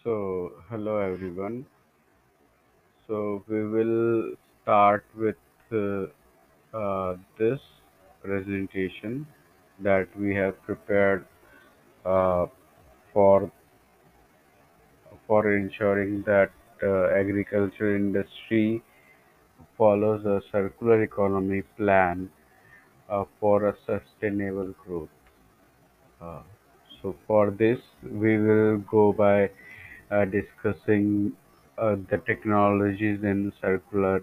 Hello everyone. We will start with this presentation that we have prepared uh, for ensuring that agriculture industry follows a circular economy plan for a sustainable growth. Uh, for this, we will go by discussing the technologies in circular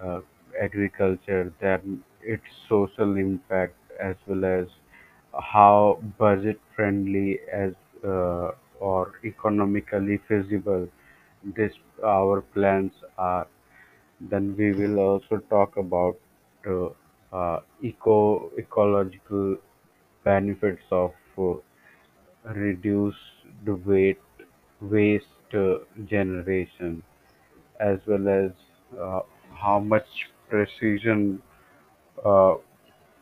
uh, agriculture, then its social impact, as well as how budget friendly as or economically feasible this our plans are. Then we will also talk about ecological benefits of reduce the waste generation, as well as uh, how much precision uh,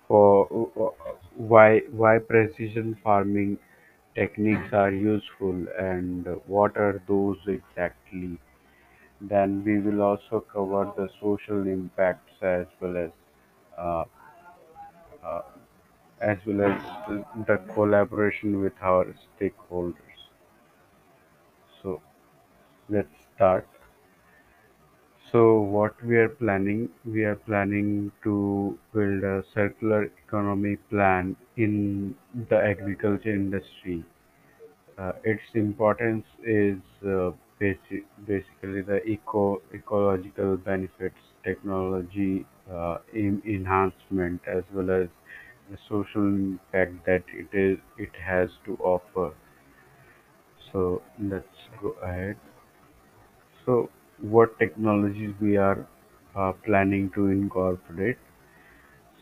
for why precision farming techniques are useful and what are those exactly. Then we will also cover the social impacts uh, uh, as well as the collaboration with our stakeholders. So let's start. So what we are planning to build a circular economy plan in the agriculture industry. Its importance is basically the ecological benefits, technology enhancement, as well as the social impact that it has to offer. So let's go ahead. So, what technologies we are planning to incorporate?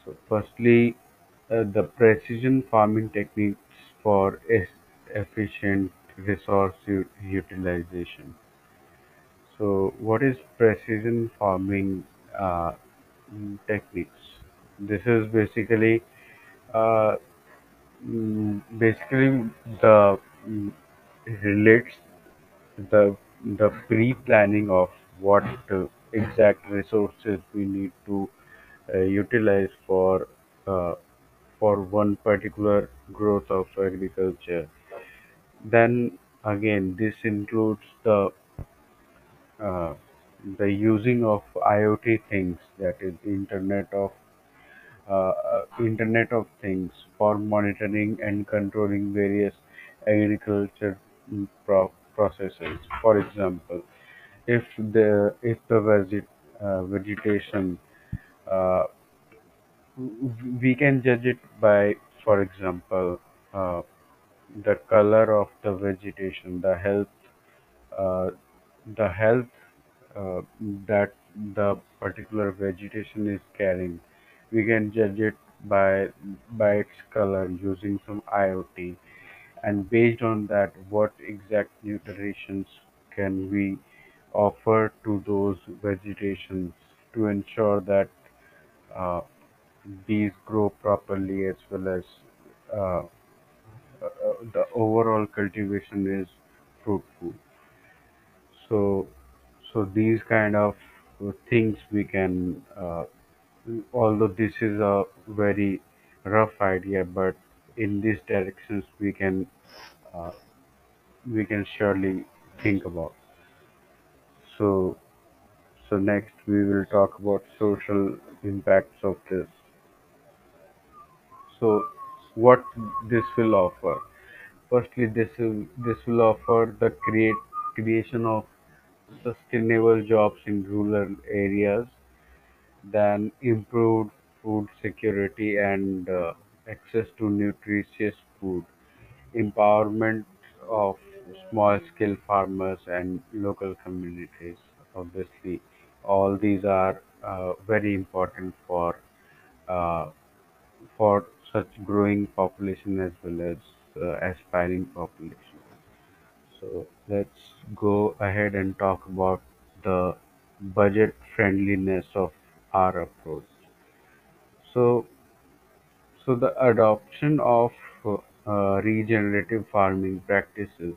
So, firstly, the precision farming techniques for efficient resource utilization. So, what is precision farming techniques? This is uh, basically the mm, relates the pre-planning of what exact resources we need to utilize uh, for one particular growth of agriculture. Then again, this includes uh, the using of IoT things, that is Internet of Things, for monitoring and controlling various agriculture processes. For example, if the vegetation, uh, we can judge it by, for example, uh, the color of the vegetation, uh, the health uh, that the particular vegetation is carrying. We can judge it by its color using some IoT, and based on that, what exact nutritions can we offer to those vegetations to ensure that uh, these grow properly, as well as uh, the overall cultivation is fruitful. So, these kind of things we can, although this is a very rough idea, but in these directions uh, we can surely think about. So, next we will talk about social impacts of this. So, what this will offer? Firstly, this will offer the creation of sustainable jobs in rural areas, then improved food security and access to nutritious food, empowerment of small-scale farmers and local communities. Obviously, all these are very important uh, for such growing population as well as aspiring population. So let's go ahead and talk about the budget friendliness of our approach. So, the adoption of regenerative farming practices.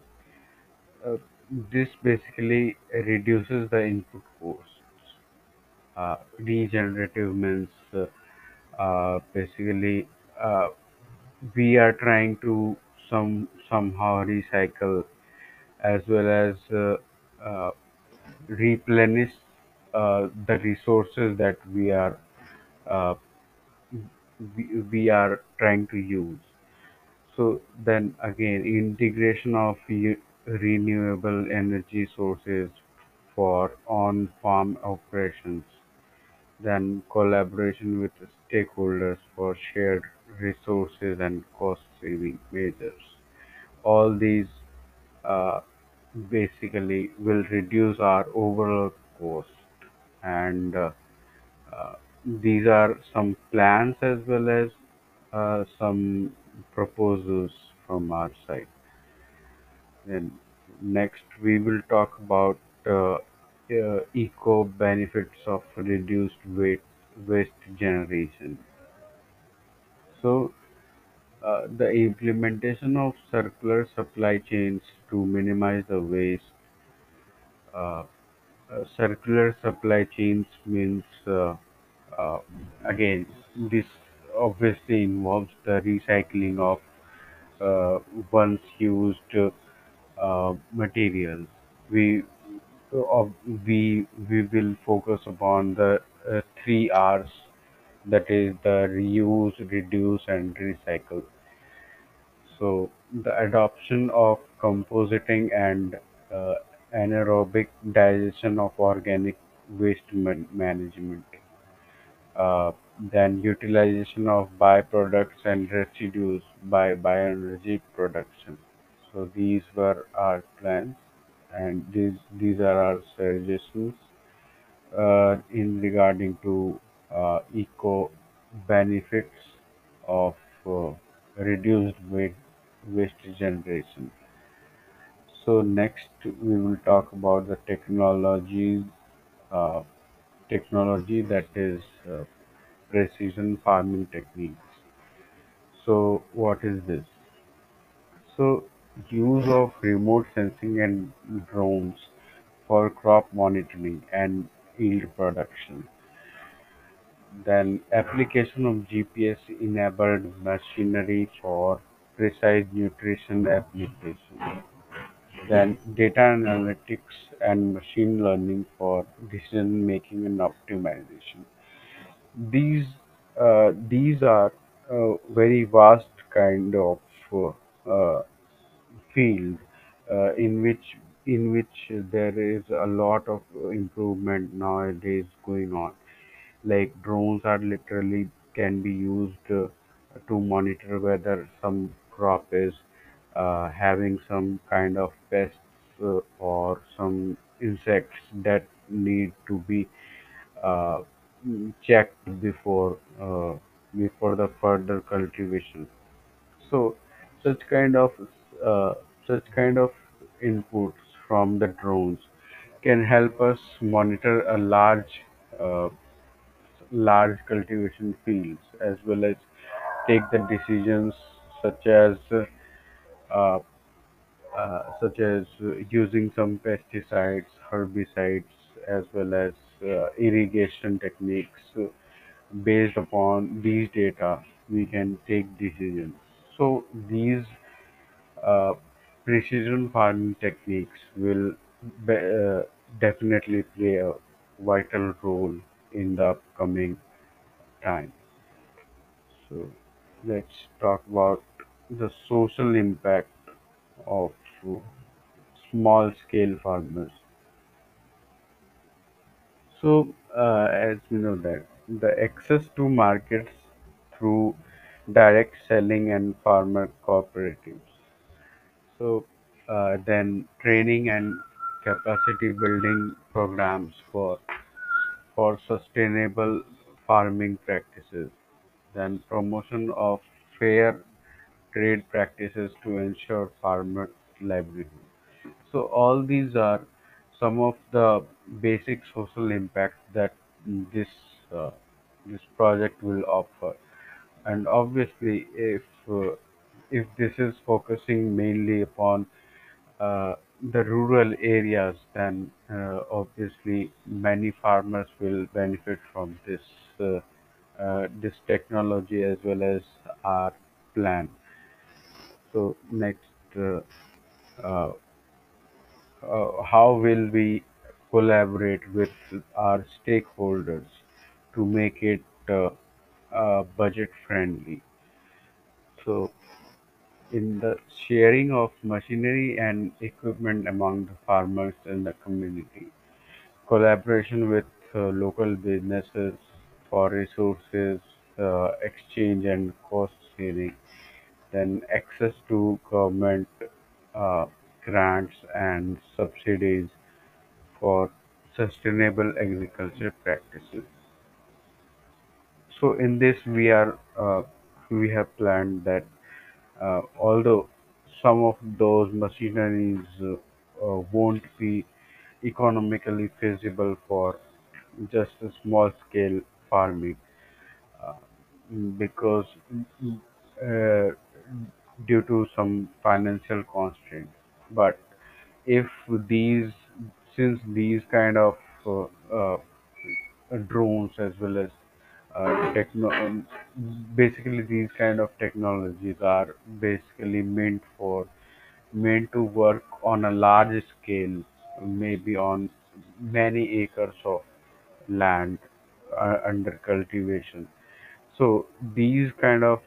this basically reduces the input costs. Regenerative means basically uh, we are trying to somehow recycle as well as uh, replenish the resources that uh, we are trying to use. So then again, integration of renewable energy sources for on-farm operations, then collaboration with stakeholders for shared resources and cost-saving measures. All these uh, basically will reduce our overall cost, and these are some plans as well as some proposals from our side. Then next we will talk about eco benefits of reduced waste generation. So the implementation of circular supply chains to minimize the waste. Uh, Circular supply chains means uh, again this obviously involves the recycling of uh, once used materials. We uh, we will focus upon the three R's, that is the reuse, reduce, and recycle. So the adoption of compositing and uh, anaerobic digestion of organic waste management, uh, then utilization of byproducts and residues by bioenergy production. So these were our plans, and these are our suggestions in regarding to eco benefits of reduced waste generation. So next we will talk about the uh, technology that is precision farming techniques. So what is this? So use of remote sensing and drones for crop monitoring and yield production. Then application of GPS enabled machinery for precise nutrition application. Then data analytics and machine learning for decision making and optimization. These these are very vast kind of field in which there is a lot of improvement nowadays going on. Like drones are literally can be used to monitor whether some crop is having some kind of pests or some insects that need to be uh, checked before the further cultivation. So such kind of uh, such kind of inputs from the drones can help us monitor a uh, large cultivation fields as well as take the decisions such as uh, using some pesticides, herbicides, as well as irrigation techniques. Based upon these data, we can take decisions. So these uh, precision farming techniques will be, definitely play a vital role in the upcoming time. So let's talk about the social impact of small scale farmers. So as we know that the access to markets through direct selling and farmer cooperatives. So then training and capacity building programs for sustainable farming practices. Then promotion of fair trade practices to ensure farmer livelihood. So all these are some of the basic social impact that this uh, this project will offer. And obviously, if this is focusing mainly upon the rural areas, then obviously many farmers will benefit from this technology as well as our plan. So next, uh, uh, how will we collaborate with our stakeholders to make it budget friendly? So in the sharing of machinery and equipment among the farmers in the community, collaboration with local businesses for resources, exchange and cost sharing, then access to government uh, grants and subsidies for sustainable agriculture practices. So in this we have planned that although some of those machineries won't be economically feasible for just a small scale farming, uh, because uh, due to some financial constraints. But if these, since these kind of uh, uh, drones as well as basically these kind of technologies are basically meant to work on a large scale, maybe on many acres of land under cultivation. So these kind of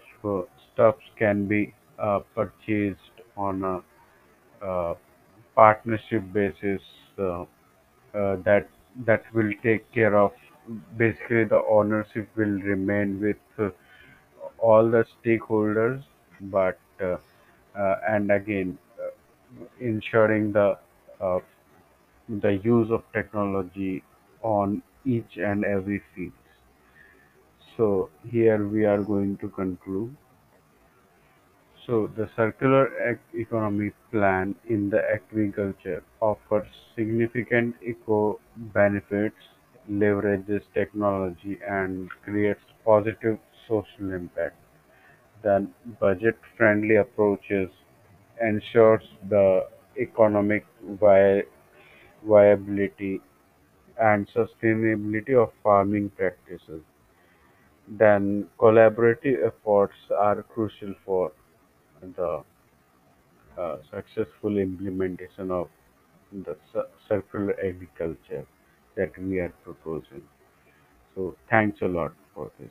stuffs can be purchased on a partnership basis, uh, that will take care of, basically the ownership will remain with all the stakeholders, but and again ensuring uh, the use of technology on each and every field. So here we are going to conclude. So the circular economy plan in the agriculture offers significant eco benefits, leverages technology and creates positive social impact. Then budget-friendly approaches ensures the economic viability and sustainability of farming practices. Then collaborative efforts are crucial for the successful implementation of the circular agriculture that we are proposing. So thanks a lot for this.